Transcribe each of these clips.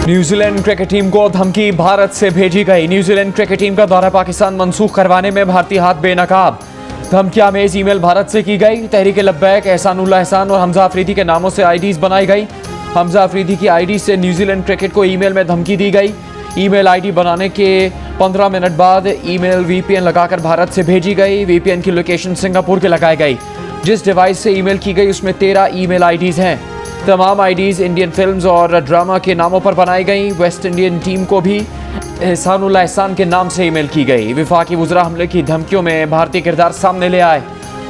New Zealand cricket team को धमकी भारत से भेजी गई। न्यूजीलैंड क्रिकेट टीम का दौरा पाकिस्तान मंसूख करवाने में भारतीय हाथ बेनकाब। धमकियां में ईमेल भारत से की गई। तहरीक लब्बैक, एहसानुल्लाह एहसान और हमजा अफरीदी के नामों से आईडीज बनाई गई। हमजा अफरीदी की आईडी से न्यूजीलैंड क्रिकेट को ईमेल में धमकी दी गई। ईमेल आईडी बनाने के 15 मिनट बाद ईमेल वीपीएन लगाकर भारत से भेजी गई। वीपीएन की लोकेशन सिंगापुर के लगाई गई। जिस डिवाइस से ईमेल की गई उसमें 13 ईमेल आईडीज हैं। तमाम आईडीज इंडियन फिल्म्स और ड्रामा के नामों पर बनाई गई। वेस्ट इंडियन टीम को भी एहसानुल्लाह एहसान के नाम से ईमेल की गई। वफाकी वुज़रा हमले की धमकियों में भारतीय किरदार सामने ले आए।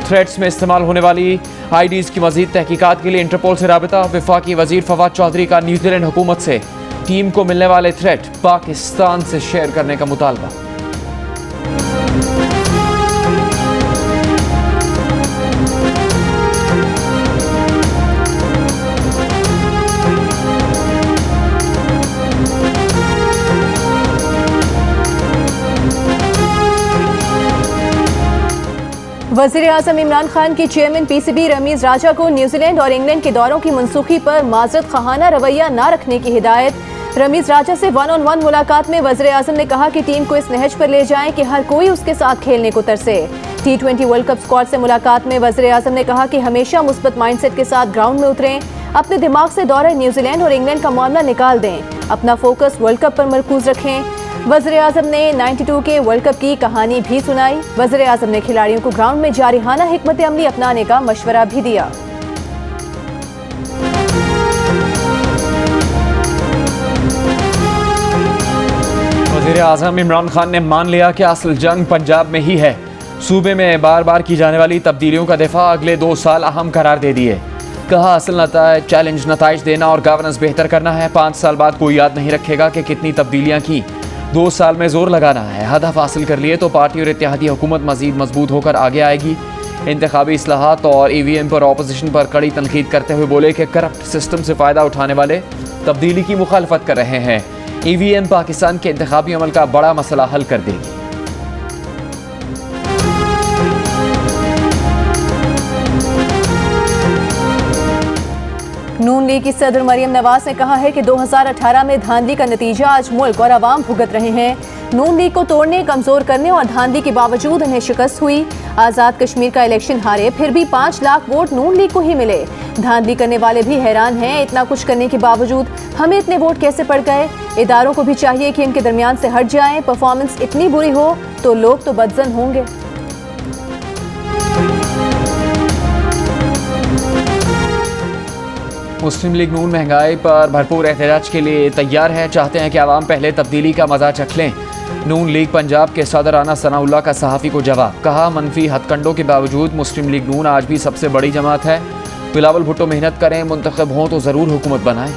थ्रेड्स में इस्तेमाल होने वाली आईडीज की मजीद तहकीकात के लिए इंटरपोल से राबिता। वफाकी वजीर फवाद चौधरी का न्यूजीलैंड हुकूमत से टीम को मिलने वाले थ्रेट पाकिस्तान से शेयर करने का मुतालबा। वज़ीर-ए-आज़म इमरान खान की चेयरमैन पीसीबी रमीज राजा को न्यूजीलैंड और इंग्लैंड के दौरों की मनसूखी पर माज़रत ख़ाना रवैया न रखने की हिदायत। रमीज राजा से 1-on-1 मुलाकात में वज़ीर-ए-आज़म ने कहा कि टीम को इस नहज पर ले जाएं कि हर कोई उसके साथ खेलने को तरसे। T20 वर्ल्ड कप स्क्वाड से मुलाकात में वज़ीर-ए-आज़म ने कहा कि हमेशा मुस्बत माइंडसेट के साथ ग्राउंड में उतरें। अपने दिमाग से दौरे न्यूजीलैंड और इंग्लैंड का मामला निकाल दें। अपना फोकस वर्ल्ड कप पर मरकूज रखें। वज़ीर-ए-आज़म ने 92 के वर्ल्ड कप की कहानी भी सुनाई। वज़ीर-ए-आज़म ने खिलाड़ियों को ग्राउंड में जारिहाना हिकमत अमली अपनाने का मशवरा भी दिया। वज़ीर-ए-आज़म इमरान खान ने मान लिया कि असल जंग पंजाब में ही है। सूबे में बार बार की जाने वाली तब्दीलियों का दिफा अगले 2 साल अहम करार दे दिए। कहा असल चैलेंज नताइज देना और गवर्नेंस बेहतर करना है। 5 साल बाद कोई याद नहीं रखेगा कि कितनी तब्दीलियां की। 2 साल में जोर लगाना है। हदफ हासिल कर लिए तो पार्टी और इत्तेहादी हुकूमत मजीद मजबूत होकर आगे आएगी। इंतखाबी इस्लाहात और EVM पर ऑपोजिशन पर कड़ी तनकीद करते हुए बोले कि करप्ट सिस्टम से फ़ायदा उठाने वाले तब्दीली की मुखालफत कर रहे हैं। EVM पाकिस्तान के इंतखाबी अमल का बड़ा मसला हल कर देगी। नून लीग की सदर मरियम नवाज ने कहा है कि 2018 में धांधली का नतीजा आज मुल्क और अवाम भुगत रहे हैं। नून लीग को तोड़ने, कमजोर करने और धांधली के बावजूद उन्हें शिकस्त हुई। आज़ाद कश्मीर का इलेक्शन हारे फिर भी 5 लाख वोट नून लीग को ही मिले। धांधली करने वाले भी हैरान हैं, इतना कुछ करने के बावजूद हमें इतने वोट कैसे पड़ गए। इदारों को भी चाहिए कि इनके दरमियान से हट जाएं। परफॉर्मेंस इतनी बुरी हो तो लोग तो बदजन होंगे। मुस्लिम लीग नून महंगाई पर भरपूर एहतजाज के लिए तैयार है। चाहते हैं कि आवाम पहले तब्दीली का मजा चख लें। नून लीग पंजाब के सदर राना सनाउल्लाह का सहाफ़ी को जवाब। कहा मनफी हथकंडों के बावजूद मुस्लिम लीग नून आज भी सबसे बड़ी जमात है। बिलावल भुट्टो मेहनत करें, मुंतखब हों तो ज़रूर हुकूमत बनाएं।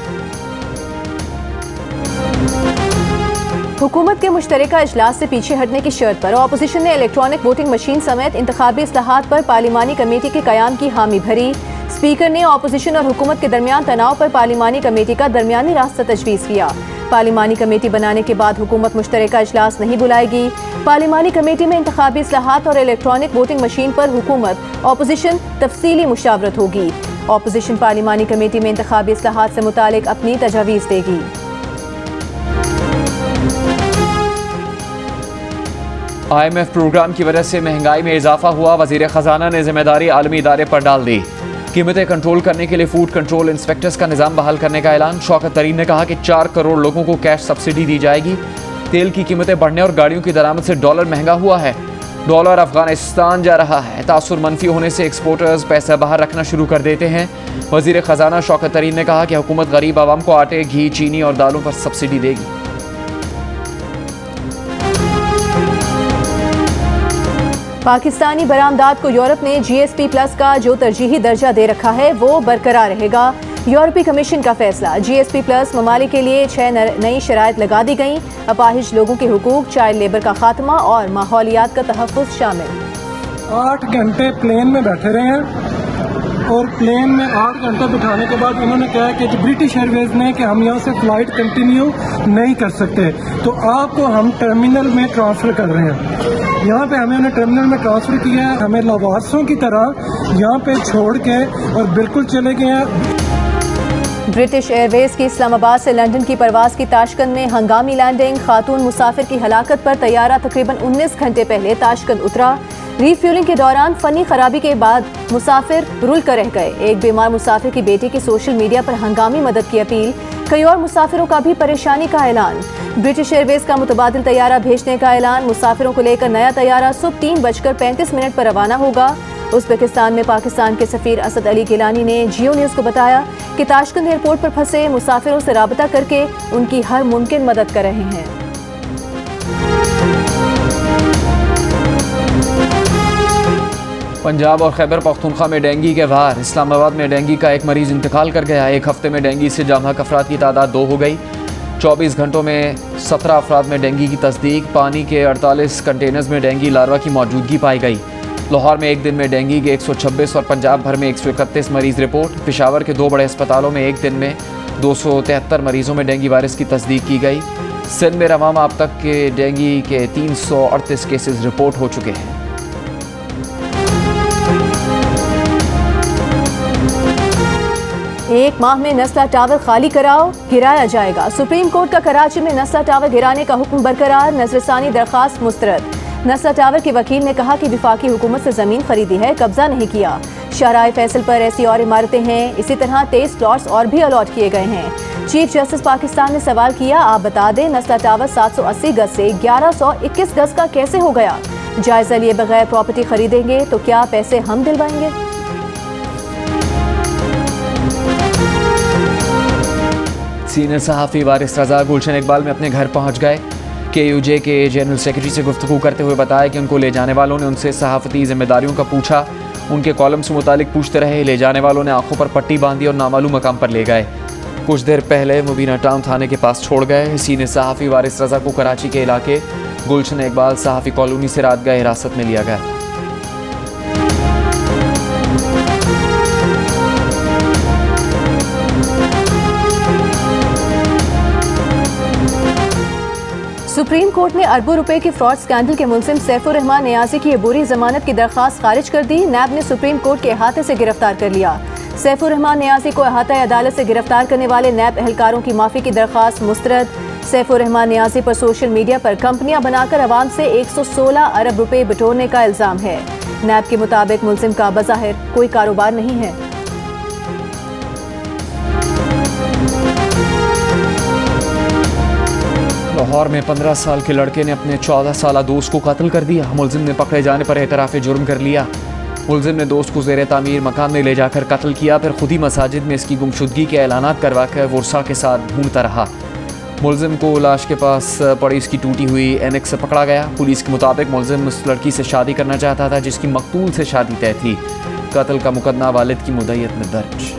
हुकूमत के मुश्तरका इजलास से पीछे हटने की शर्त पर ऑपोजिशन ने इलेक्ट्रॉनिक वोटिंग मशीन समेत इंतखाबी इस्लाहात पर पार्लिमानी कमेटी के क़याम की हामी भरी। स्पीकर ने ऑपोजिशन और हुकूमत के दरमियान तनाव पर पार्लिमानी कमेटी का दरमियानी रास्ता तजवीज़ किया। पार्लिमानी कमेटी बनाने के बाद हुकूमत मुश्तरका इजलास नहीं बुलाएगी। पार्लिमानी कमेटी में इंतखाबी इस्लाहात और इलेक्ट्रॉनिक वोटिंग मशीन पर हुकूमत ऑपोजिशन तफसीली मुशावरत होगी। ऑपोजिशन पार्लिमानी कमेटी में इंतखाबी इस्लाहात से मुतालिक अपनी तजावीज़ देगी। IMF प्रोग्राम की वजह से महंगाई में इजाफा हुआ। वज़ीर ख़जाना ने जिम्मेदारी आलमी इदारे पर डाल दी। कीमतें कंट्रोल करने के लिए फूड कंट्रोल इंस्पेक्टर्स का निज़ाम बहाल करने का ऐलान। शौकत तरीन ने कहा कि 4 करोड़ लोगों को कैश सब्सिडी दी जाएगी। तेल की कीमतें बढ़ने और गाड़ियों की दरामद से डॉलर महंगा हुआ है। डॉलर अफगानिस्तान जा रहा है। तासुर मनफी होने से एक्सपोर्टर्स पैसा बाहर रखना शुरू कर देते हैं। वज़ीर ख़जाना शौकत तरीन ने कहा कि हुकूमत गरीब आवाम को आटे, घी, चीनी और दालों पर सब्सिडी देगी। पाकिस्तानी बरामदात को यूरोप ने GSP+ का जो तरजीही दर्जा दे रखा है वो बरकरार रहेगा। यूरोपीय कमीशन का फैसला। GSP+ ममालिक के लिए 6 नई शराइत लगा दी गई। अपाहिज लोगों के हुकूक, चाइल्ड लेबर का खात्मा और माहौलियात का तहफ़्फ़ुज़ शामिल। 8 घंटे प्लेन में बैठे रहे हैं और प्लेन में 8 घंटे बिठाने के बाद इन्होंने कहा कि ब्रिटिश एयरवेज ने कि हम यहाँ से फ़्लाइट कंटिन्यू नहीं कर सकते, तो आपको हम टर्मिनल में ट्रांसफ़र कर रहे हैं। यहाँ पे हमें उन्हें टर्मिनल में ट्रांसफ़र किया है। हमें लवासों की तरह यहाँ पे छोड़ के और बिल्कुल चले गए हैं। ब्रिटिश एयरवेज की इस्लामाबाद से लंदन की परवाज की ताशकंद में हंगामी लैंडिंग। खातून मुसाफिर की हलाकत पर तैयारा तकरीबन 19 घंटे पहले ताशकंद उतरा। रीफ्यूलिंग के दौरान फनी खराबी के बाद मुसाफिर रुल कर रह गए। एक बीमार मुसाफिर की बेटी की सोशल मीडिया पर हंगामी मदद की अपील। कई और मुसाफिरों का भी परेशानी का ऐलान। ब्रिटिश एयरवेज का मुतबादिल तैयारा भेजने का ऐलान। मुसाफिरों को लेकर नया तैयारा सुबह 3:35 पर रवाना होगा। उज़्बेकिस्तान में पाकिस्तान के सफीर असद अली गिलानी ने जियो न्यूज़ को बताया कि ताशकंद एयरपोर्ट पर फंसे मुसाफिरों से राबता करके उनकी हर मुमकिन मदद कर रहे हैं। पंजाब और खैबर पख्तूनख्वा में डेंगू के वार। इस्लामाबाद में डेंगू का एक मरीज इंतकाल कर गया। एक हफ्ते में डेंगू से जामहक अफराद की तादाद 2 हो गई। 24 घंटों में 17 अफराद में डेंगू की तस्दीक। पानी के 48 कंटेनर्स में डेंगू लार्वा की मौजूदगी पाई गई। लाहौर में एक दिन में डेंगू के 126 और पंजाब भर में 131 मरीज रिपोर्ट। पेशावर के 2 बड़े अस्पतालों में एक दिन में 273 मरीजों में डेंगू वायरस की तस्दीक की गई। सिंध में रवामा अब तक के डेंगू के 338 केसेस रिपोर्ट हो चुके हैं। एक माह में नस्ला टावर खाली कराओ, गिराया जाएगा। सुप्रीम कोर्ट का कराची में नस्ला टावर गिराने का हुक्म बरकरार। नजरसानी दरखास्त मुस्तरद। नस्ला टावर के वकील ने कहा कि विफाकी हुकूमत से जमीन खरीदी है, कब्जा नहीं किया। शाहराए फैसल पर ऐसी और इमारतें हैं। इसी तरह 23 प्लॉट्स और भी अलॉट किए गए हैं। चीफ जस्टिस पाकिस्तान ने सवाल किया, आप बता दें नस्ला टावर 780 गज से 1121 गज का कैसे हो गया? जायजा लिए बगैर प्रॉपर्टी खरीदेंगे तो क्या पैसे हम दिलवाएंगे? सीनियर सहाफ़ी वारिस रज़ा गुलशन इकबाल में अपने घर पहुंच गए। KUJ के जनरल सेक्रेटरी से गुफ्तगू करते हुए बताया कि उनको ले जाने वालों ने उनसे सहाफ़ती जिम्मेदारियों का पूछा। उनके कॉलम से मुतालिक पूछते रहे। ले जाने वालों ने आंखों पर पट्टी बांधी और नामालूम मकाम पर ले गए। कुछ देर पहले मुबीना टाउन थाने के पास छोड़ गए। सीनियर सहाफ़ी वारिस रज़ा को कराची के इलाके गुलशन इकबाल सहाफ़ी कॉलोनी से रात गए हिरासत में लिया गया। सुप्रीम कोर्ट ने अरबों रुपए के फ्रॉड स्कैंडल के मुलजिम सैफुर रहमान नियाज़ी की अबूरी जमानत की दरख्वास्त खारिज कर दी। नैब ने सुप्रीम कोर्ट के अहाते से गिरफ्तार कर लिया। सैफुर रहमान नियाज़ी को अहाता अदालत से गिरफ्तार करने वाले नैब एहलकारों की माफ़ी की दरख्वास्त मुस्तरद। सैफुर रहमान नियाज़ी पर सोशल मीडिया पर कंपनियां बनाकर अवाम से 116 अरब रुपए बटोरने का इल्ज़ाम है। नैब के मुताबिक मुलजिम का बज़ाहिर कोई कारोबार नहीं है। लाहौर में 15 साल के लड़के ने अपने 14 साल दोस्त को कत्ल कर दिया। मुलजिम ने पकड़े जाने पर एतराफ़ जुर्म कर लिया। मुलजिम ने दोस्त को ज़ेर तामीर मकान में ले जाकर कत्ल किया, फिर खुद ही मसाजिद में इसकी गुमशुदगी के ऐलानात करवाकर वर्षा के साथ ढूंढता रहा। मुलजिम को लाश के पास पड़ी इसकी टूटी हुई एनेक्स से पकड़ा गया। पुलिस के मुताबिक मुलजिम उस लड़की से शादी करना चाहता था जिसकी मकतूल से शादी तय थी। कत्ल का मुकदमा वालिद की मुद्दत में दर्ज।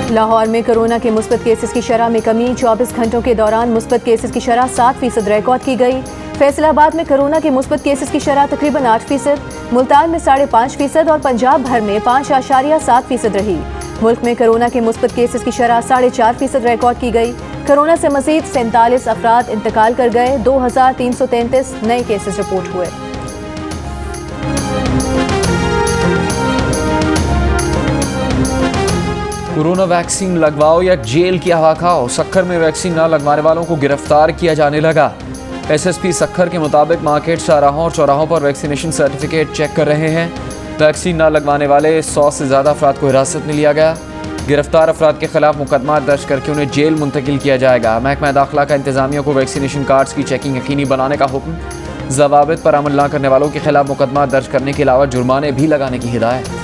लाहौर में कोरोना के मुस्बत केसेस की शरह में कमी। 24 घंटों के दौरान मुस्बत केसेस की शरह 7% रिकॉर्ड की गई। फैसलाबाद में कोरोना के मुस्बत केसेस की शरह तकरीबन 8%, मुल्तान में 5.5% और पंजाब भर में 5.7% रही। मुल्क में कोरोना के मुस्बत केसेस की शरह 4.5% रिकॉर्ड की गई। कोरोना से मजीद 47 अफराद इंतकाल कर गए। 2333 नए केसेस रिपोर्ट हुए। कोरोना वैक्सीन लगवाओ या जेल की हवा खाओ, सक्खर में वैक्सीन न लगवाने वालों को गिरफ्तार किया जाने लगा। SSP सक्खर के मुताबिक मार्केट, शाहराहों और चौराहों पर वैक्सीनेशन सर्टिफिकेट चेक कर रहे हैं। वैक्सीन न लगवाने वाले 100 से ज़्यादा अफराद को हिरासत में लिया गया। गिरफ्तार अफराद के खिलाफ मुकदमा दर्ज करके उन्हें जेल मुंतकिल किया जाएगा। महकमा दाखिला का इंतजामिया को वैक्सीनेशन कार्ड्स की चेकिंग यकीनी बनाने का हुक्म। ज़वाबित पर अमल न करने वालों के खिलाफ मुकदमा दर्ज करने के अलावा जुर्माने भी लगाने की हिदायत।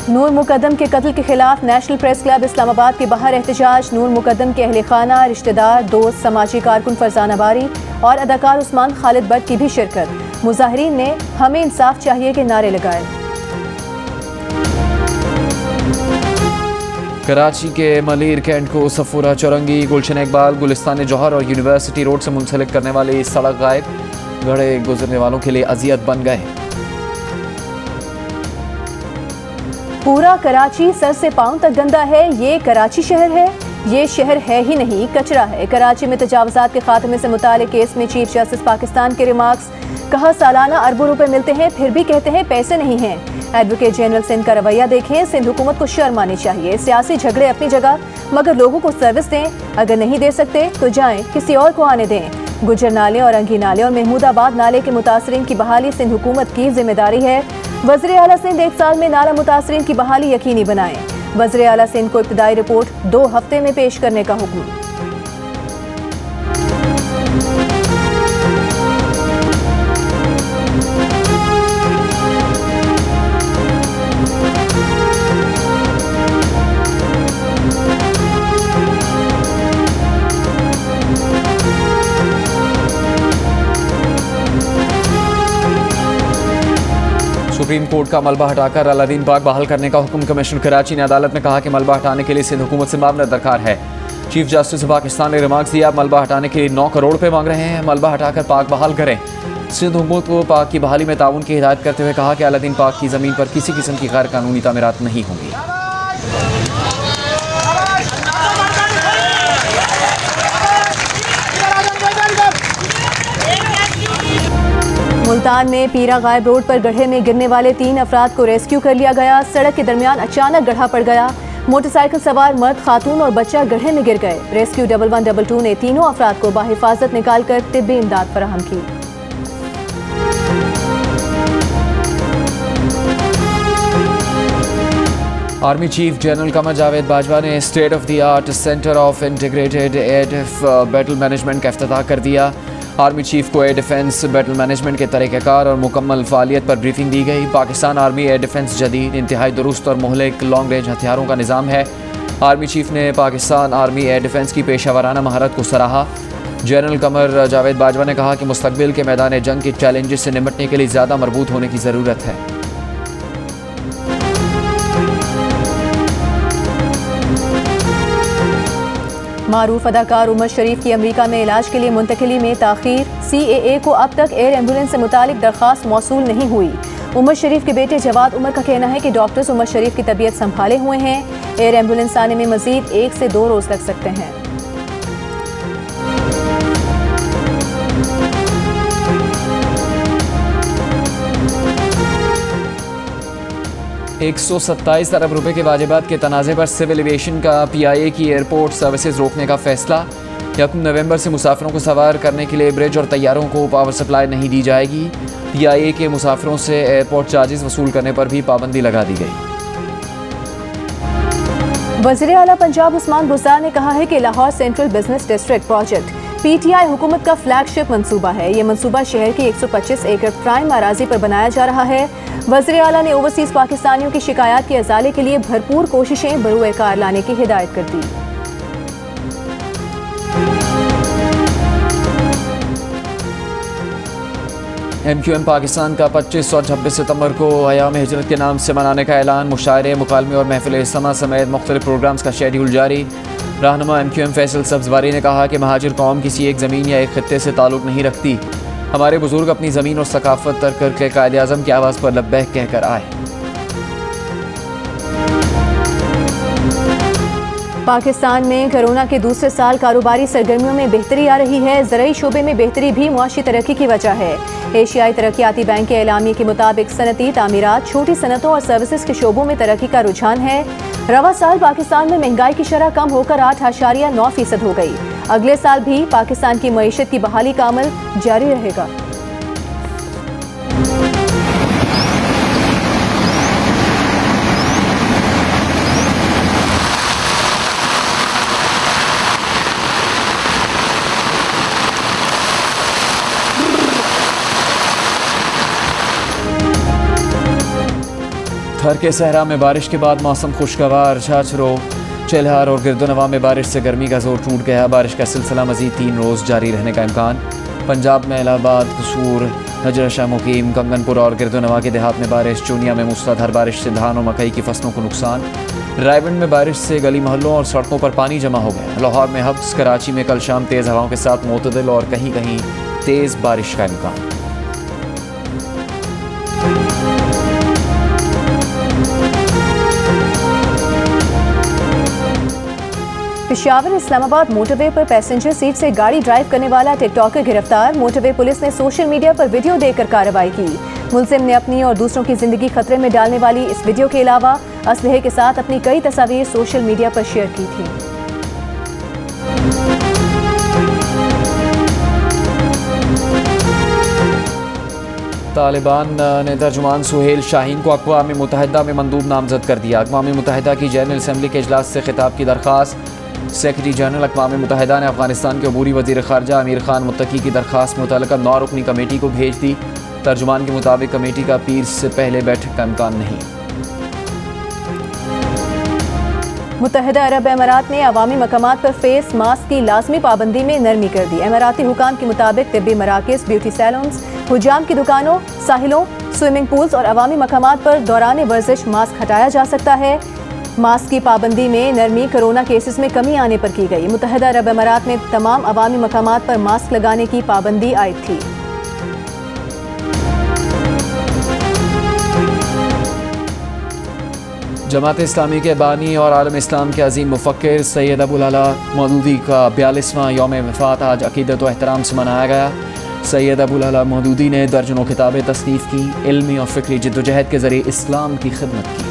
नूर मुकद्दम के कत्ल के खिलाफ नेशनल प्रेस क्लब इस्लामाबाद के बाहर एहतजाज। नूर मुकद्दम के अहले खाना, रिश्तेदार, दोस्त, समाजी कारकुन फरजाना बारी और अदाकार उस्मान खालिद भट्ट की भी शिरकत। मुजाहिरीन ने हमें इंसाफ चाहिए के नारे लगाए। कराची के मलीर कैंट को सफूरा चौरंगी, गुलशन इकबाल, गुलिस्तान जौहर और यूनिवर्सिटी रोड से मुंसलिक करने वाली सड़क गायब। घड़े गुजरने वालों के लिए अजियत बन गए। पूरा कराची सर से पांव तक गंदा है, ये कराची शहर है। ये शहर है ही नहीं, कचरा है। कराची में तजावुज़ात के खात्मे से मुताल्लिक़ केस में चीफ जस्टिस पाकिस्तान के रिमार्क्स। कहा सालाना अरबों रुपए मिलते हैं फिर भी कहते हैं पैसे नहीं हैं। एडवोकेट जनरल सिंध का रवैया देखें, सिंध हुकूमत को शर्म आनी चाहिए। सियासी झगड़े अपनी जगह, मगर लोगों को सर्विस दें। अगर नहीं दे सकते तो जाएं, किसी और को आने दें। गुजर नाले और अंगी नाले और महमूदाबाद नाले के मुतासरीन की बहाली सिंध हुकूमत की जिम्मेदारी है। वज़ीर आला सिंध 1 साल में नाला मुतासरीन की बहाली यकीनी बनाएं। वज़ीर आला सिंध को इब्तिदाई रिपोर्ट 2 हफ्ते में पेश करने का हुक्म। सुप्रीम कोर्ट का मलबा हटाकर अलादीन पार्क बहाल करने का हुक्म। कमिश्नर कराची ने अदालत में कहा कि मलबा हटाने के लिए सिंध हुकूमत से मामला दरकार है। चीफ जस्टिस पाकिस्तान ने रिमार्क्स दिया, मलबा हटाने के लिए 9 करोड़ रुपए मांग रहे हैं, मलबा हटाकर पार्क बहाल करें। सिंध हुकूमत को पार्क की बहाली में ताउन की हिदायत करते हुए कहा कि अलादीन पार्क की ज़मीन पर किसी किस्म की गैर कानूनी तामीरात नहीं होंगी। मुल्तान में पीरा गायब रोड पर गड्ढे में गिरने वाले 3 अफराद को रेस्क्यू कर लिया गया। सड़क के दरमियान अचानक गड्ढा पड़ गया। मोटरसाइकिल सवार मर्द, खातून और बच्चा गड्ढे में गिर गए। रेस्क्यू 1122 ने तीनों अफराद को बाहिफाजत निकालकर तिब्बी इमदाद फराहम की। Army chief general Qamar Javed Bajwa ने state of the art centre of integrated air battle management का इफ्तिताह कर दिया। आर्मी चीफ को एयर डिफेंस बैटल मैनेजमेंट के तरीक़ाकार और मुकम्मल फ़ालियत पर ब्रीफिंग दी गई। पाकिस्तान आर्मी एयर डिफेंस जदीद, इंतहाई दुरुस्त और मुहलिक लॉन्ग रेंज हथियारों का निज़ाम है। आर्मी चीफ ने पाकिस्तान आर्मी एयर डिफेंस की पेशावराना महारत को सराहा। जनरल कमर जावेद बाजवा ने कहा कि मुस्तकबिल के मैदान जंग के चैलेंजेस से निपटने के लिए ज़्यादा मरबूत होने की ज़रूरत है। मारूफ अदाकार उमर शरीफ की अमेरिका में इलाज के लिए मुंतकिली में ताख़ीर। CAA को अब तक एयर एम्बुलेंस से मुतालिक दरख्वास्त मौसूल नहीं हुई। उमर शरीफ के बेटे जवाद उमर का कहना है कि डॉक्टर्स उमर शरीफ की तबीयत संभाले हुए हैं। एयर एम्बुलेंस आने में मजीद 1 से 2 रोज लग सकते हैं। $127 अरब रुपए के वाजिबात के तनाज़े पर सिविल एविएशन का PIA की एयरपोर्ट सर्विसेज रोकने का फैसला। 1 नवंबर से मुसाफिरों को सवार करने के लिए ब्रिज और तैयारों को पावर सप्लाई नहीं दी जाएगी। PIA के मुसाफिरों से एयरपोर्ट चार्जेस वसूल करने पर भी पाबंदी लगा दी गई। वज़ीर आला पंजाब उस्मान बुज़दार ने कहा है कि Lahore central business district project PTI हुकूमत का फ्लैगशिप मंसूबा है। ये मंसूबा शहर की 125 एकड़ प्राइम अराजी पर बनाया जा रहा है। वज़ीर आला ने ओवरसीज़ पाकिस्तानियों की शिकायत के अजाले के लिए भरपूर कोशिशें बरूए कार लाने की हिदायत कर दी। MQM पाकिस्तान का 25 और 26 सितंबर को अयाम हिजरत के नाम से मनाने का ऐलान। मुशायरे, मुकालमे और महफिल इज्तिमा समेत मुख्तलिफ प्रोग्राम्स का शेड्यूल जारी। रहनुमा MQM फैसल सब्ज़वारी ने कहा कि महाजिर कौम किसी एक ज़मीन या एक खित्ते से ताल्लुक़ नहीं रखती। हमारे बुजुर्ग अपनी ज़मीन और सकाफ़त तर्क करके कायदे आज़म की आवाज़ पर लब्बैक कहकर आए। पाकिस्तान में कोरोना के दूसरे साल कारोबारी सरगर्मियों में बेहतरी आ रही है। ज़राई शोबे में बेहतरी भी मुआशी तरक्की की वजह है। एशियाई तरक्याती बैंक के एलामिये के मुताबिक सनती, तामीरात, छोटी सनतों और सर्विसेज के शोबों में तरक्की का रुझान है। रवा साल पाकिस्तान में महंगाई की शरह कम होकर 8.9% हो गई। अगले साल भी पाकिस्तान की मईशत की बहाली का अमल जारी रहेगा। थर के सहरा में बारिश के बाद मौसम खुशगवार। छाछरो, चेल्हार और गिरदोनवा में बारिश से गर्मी का जोर टूट गया। बारिश का सिलसिला मजीद 3 रोज़ जारी रहने का इम्कान। पंजाब में इलाहाबाद, कसूर, नजरशा, मुकीम, कंगनपुर और गिरदोनवा के देहात में बारिश। चूनिया में मूसलाधार बारिश से धान और मकई की फसलों को नुकसान। रायबंड में बारिश से गली मोहल्लों और सड़कों पर पानी जमा हो गया। लाहौर में हब्स। कराची में कल शाम तेज़ हवाओं के साथ मोतदिल और कहीं कहीं तेज़ बारिश का इम्कान। पेशावर इस्लामाबाद मोटरवे पर पैसेंजर सीट से गाड़ी ड्राइव करने वाला टिकटॉकर गिरफ्तार। मोटरवे पुलिस ने सोशल मीडिया पर वीडियो देकर कार्रवाई की। मुलजिम ने अपनी और दूसरों की जिंदगी खतरे में डालने वाली इस वीडियो के अलावा असलहे के साथ अपनी कई तस्वीर सोशल मीडिया पर शेयर की थी। तालिबान ने तर्जुमान सुहेल शाहीन को अक़वाम मुत्तहिदा में मंदूब नामजद कर दिया। अक़वाम मुत्तहिदा की जनरल असम्बली के इजलास से खिताब की दरख्वास्त। सेक्रेटरी जनरल अक़वाम मुत्तहिदा ने अफगानिस्तान के अबूरी वज़ीर ख़ारजा अमीर खान मुत्तकी की दरख्वास्त मुतल्लिक़ा 9 रुकनी कमेटी को भेज दी। तर्जुमान के मुताबिक कमेटी का पीर से पहले बैठक का इम्कान नहीं। मुत्तहिदा अरब अमारात ने अवामी मकामात पर फेस मास्क की लाजमी पाबंदी में नरमी कर दी। अमाराती हुकाम के मुताबिक तिब्बी मराकज़, ब्यूटी सैलून्स, हुजाम की दुकानों, साहिलों, स्विमिंग पूल्स और अवामी मकामात पर दौरान वर्जिश मास्क हटाया जा सकता है। मास्क की पाबंदी में नरमी कोरोना केसेस में कमी आने पर की गई। मुत्तहिदा अरब अमारात में तमाम अवामी मकामात पर मास्क लगाने की पाबंदी आयद थी। जमात इस्लामी के बानी और आलम इस्लाम के अजीम मुफक्किर सैयद अबुल अला मौदूदी का 42वां यौम वफ़ात आज अक़ीदत व एहतराम से मनाया गया। सैयद अबुल अला मौदूदी ने दर्जनों किताबें तसनीफ़ की, इल्मी और फ़िक्री जद्दोजहद के ज़रिए इस्लाम की खिदमत की।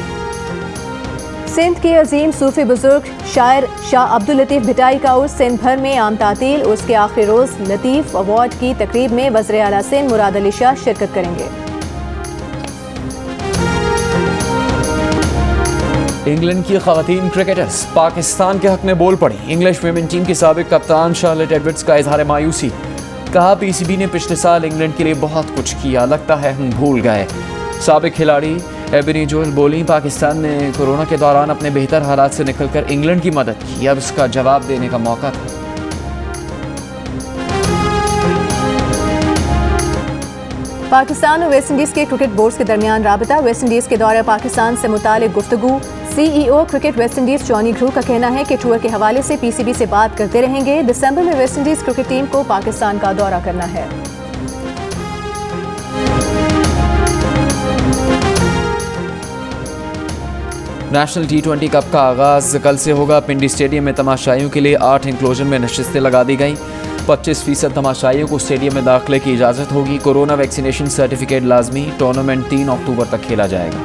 सिंध के अजीम सूफी बुजुर्ग शायर शाह अब्दुल लतीफ़ भिटाई का उर्स सिंध भर में आम तातील। उसके आखिरी रोज़ लतीफ़ अवार्ड की तकरीब में वज़ीर आला सिंध मुराद अली शाह शिरकत करेंगे। इंग्लैंड की ख़वातीन क्रिकेटर्स पाकिस्तान के हक में बोल पड़ी। इंग्लिश विमेन टीम की साबिक कप्तान शार्लेट एडवर्ड्स का इजहार मायूसी। कहा, पीसीबी ने पिछले साल इंग्लैंड के लिए बहुत कुछ किया, लगता है हम भूल गए। साबिक खिलाड़ी एबनी जोएल बोली, पाकिस्तान ने कोरोना के दौरान अपने बेहतर हालात से निकलकर इंग्लैंड की मदद की, अब इसका जवाब देने का मौका था। पाकिस्तान और वेस्ट इंडीज़ के क्रिकेट बोर्ड्स के दरमियान राबता। वेस्ट इंडीज़ के दौरे पाकिस्तान से मुतालिक गुफ्तगू। CEO cricket West Indies Johnny Drew का कहना है कि टूर के हवाले से पीसीबी से बात करते रहेंगे। दिसंबर में वेस्ट इंडीज़ क्रिकेट टीम को पाकिस्तान का दौरा करना है। नेशनल T20 कप का आगाज़ कल से होगा। पिंडी स्टेडियम में तमाशाइयों के लिए 8 इंक्लोजर में नशिस्तें लगा दी गईं। 25% तमाशाइयों को स्टेडियम में दाखिले की इजाज़त होगी। कोरोना वैक्सीनेशन सर्टिफिकेट लाजमी। टूर्नामेंट 3 अक्टूबर तक खेला जाएगा।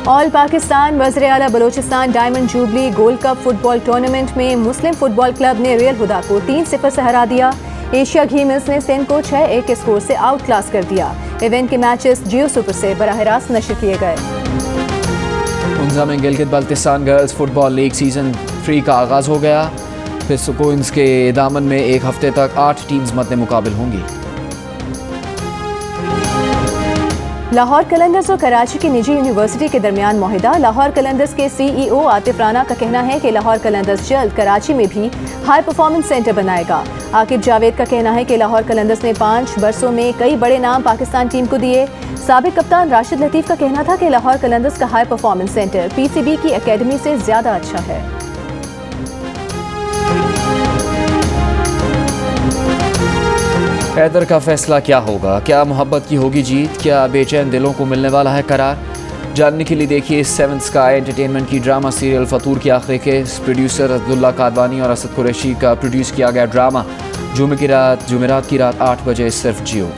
ऑल पाकिस्तान वज़ीर आला Balochistan diamond jubilee gold cup football tournament में मुस्लिम फुटबॉल क्लब ने रियल हुदा को 3-0 से हरा दिया। एशिया घी मिल्स ने सिंध को 6-1 के स्कोर से आउट क्लास कर दिया। इवेंट के मैचेस जियो सुपर से बराह रास्त नशर किए गए। उन्जा में Gilgit Baltistan girls football league season 3 का आगाज़ हो गया। फिर सुकून्स के दामन में एक हफ्ते तक 8 टीम्स मद्दे मुकाबिल होंगी। लाहौर कलंदर्स और कराची की निजी यूनिवर्सिटी के दरमियान मुआहिदा। लाहौर कलंदर्स के CEO आतिफ राना का कहना है कि लाहौर कलंदर्स जल्द कराची में भी हाई परफॉर्मेंस सेंटर बनाएगा। आकिब जावेद का कहना है कि लाहौर कलंदर्स ने 5 बरसों में कई बड़े नाम पाकिस्तान टीम को दिए। साबिक कप्तान राशिद लतीफ़ का कहना था कि लाहौर कलंदर्स का हाई परफॉर्मेंस सेंटर पीसीबी की एकेडमी से ज़्यादा अच्छा है। हैदर का फैसला क्या होगा? क्या मोहब्बत की होगी जीत? क्या बेचैन दिलों को मिलने वाला है करार? जानने के लिए देखिए 7 स्काई एंटरटेनमेंट की ड्रामा सीरियल फतूर की आखिरी केस। प्रोड्यूसर अब्दुल्ला कादवानी और असद कुरैशी का प्रोड्यूस किया गया ड्रामा जुमेरात की रात 8 बजे सिर्फ जियो।